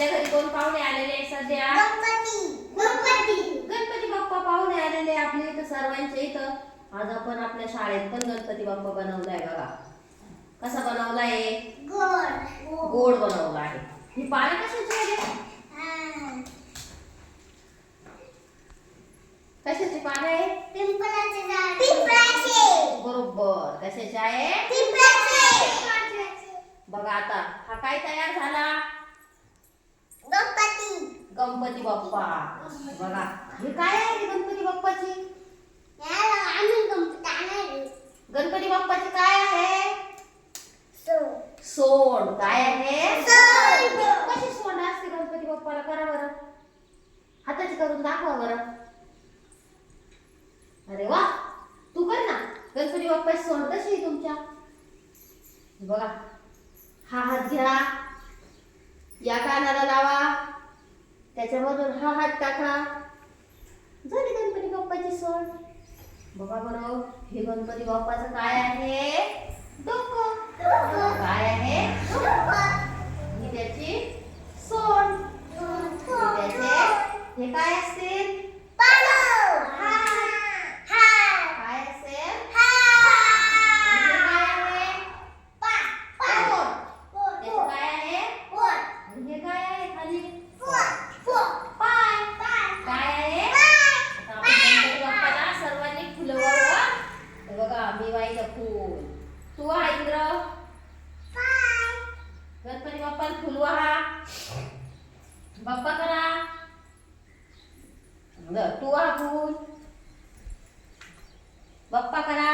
आपल्या घरी कोण पाहुणे आलेले आहेत सध्या? गणपती बाप्पा पाहुणे आलेले आपले इथं सर्वांच्या इथं. आज आपण आपल्या शाळेत पण गणपती बाप्पा बनवलाय बघा. कसा बनवलाय? गोड बनवला आहे. ही पानं कशाची आहे? कशाची पानं आहे? बरोबर. कशाची आहे? बघा आता हा काय तयार झाला? गणपती बाप्पा. बघा हे काय आहे गणपती बाप्पाची? गणपती बाप्पाची काय आहे? सोंड. काय आहे? कशी सोंड असते गणपती बाप्पाला? करा बरं, हाताची करून दाखवा बरं. अरे वा, तू कर ना. गणपती बाप्पाची सोंड कशी आहे तुमच्या? बघा, हा हात घ्या, या कानाला लावा, त्याच्यामधून हा हात टाका, झाली गणपती बाप्पाची सोंड. बघा बरं, हे गणपती बाप्पाचं काय आहे? डोकं. काय आहे? ही त्याची सोंड. त्याचे हे काय असतील? गणपती बाप्पाला फुलवा. बाप्पा करा. तू हा फुल. बाप्पा करा.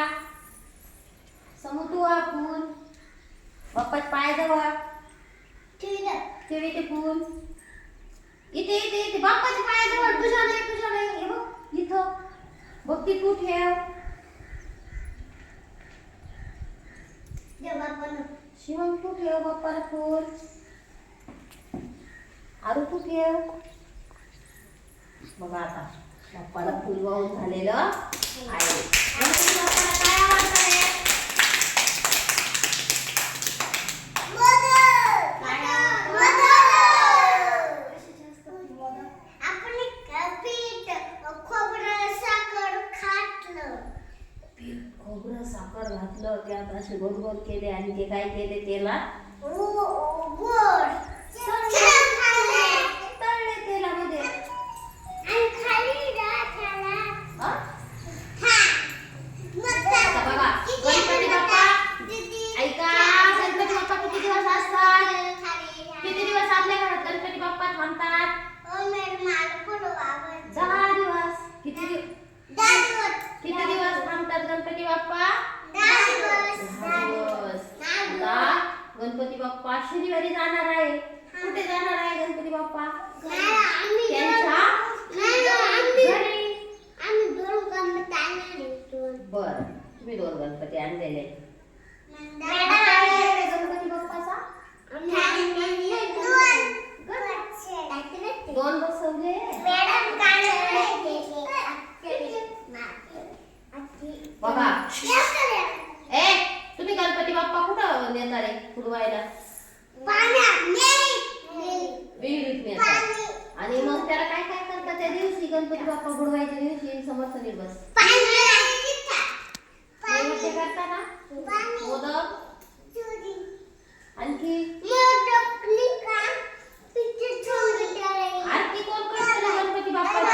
समू तू हा फुल. बाप्पाच्या पायाजवळ ठेवी ते फुल. इथे इथे इथे बाप्पाच्या पायाजवळ. तुझ्या नाही हे बघ इथं बघ, ती तू ठेव. शिवम तू ठेव बाप्पाला फुल. आरू तू ठेव. बघा आता बाप्पाला फुल वाहून झालेलं आहे. गणपती बाप्पाला काय आवडतं रे? खोबरं साखर घातलं, त्यात असे गोल गोल केले आणि ते काय केले? तेला तळले तेलामध्ये. बघा गणपती बाप्पा, ऐका, गणपती बाप्पा किती दिवस असतात? किती दिवस आपल्या घरात गणपती बाप्पा थांबतात? 10 दिवस. किती दिवस थांबतात गणपती बाप्पा? 10 दिवस. आता गणपती बाप्पा शनिवारी जाणार आहे. कुठे जाणार आहे गणपती बाप्पा? त्यांच्या घरी. बर, तुम्ही 2 गणपती आणलेले. गणपती बाप्पाचा 2 बसवले. बघा तुम्ही गणपती बाप्पा कुठं नेणार आहे फुलवायला? विहिरीत नेतात. आणि मग त्याला काय काय करतात त्या दिवशी? गणपती बाप्पा बुडवायच्या दिवशी समर्थ दिवस नैवेद्य करता ना? मोदक. आणखी आरती कोण करतं गणपती बाप्पाची?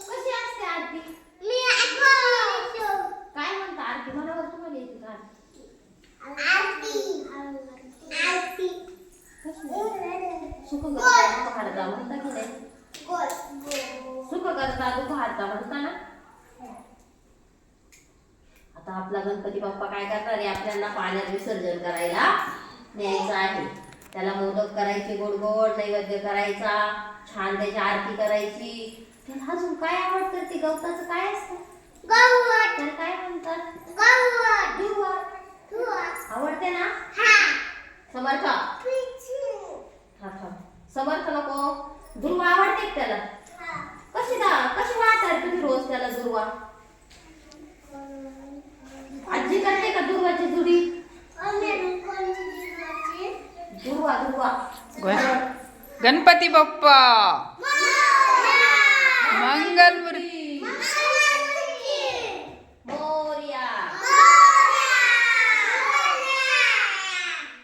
कशी असते आरती? काय म्हणता आरती? मनावर तुम्हाला येते का? सुख करता दुःख हारता म्हणता की नाही? सुख करता दुःख हारता म्हणता ना? आता आपला गणपती बाप्पा काय करणार आहे? आपल्याला पाण्यात विसर्जन करायला न्यायचं आहे. त्याला मोदक करायचे, गोड गोड नैवेद्य करायचा, छान त्याची आरती करायची. त्याला अजून काय आवडतं? ते गवताचं काय असतं? त्याला काय म्हणतात? आवडते ना? समर्थ समर्थ नको. दुर्वा आवडते त्याला? कशी वाहतात तुम्ही रोज त्याला दुर्वा? आजी करते का दुर्वाची जुडी? गणपती बाप्पा मंगलमूर्ती मोरया.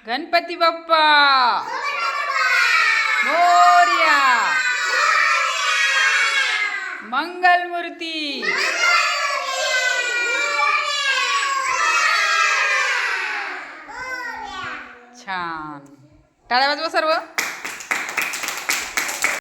गणपती बाप्पा मोरया. मंगलमूर्ती. छान. टाळ्या वाजवा सर्व.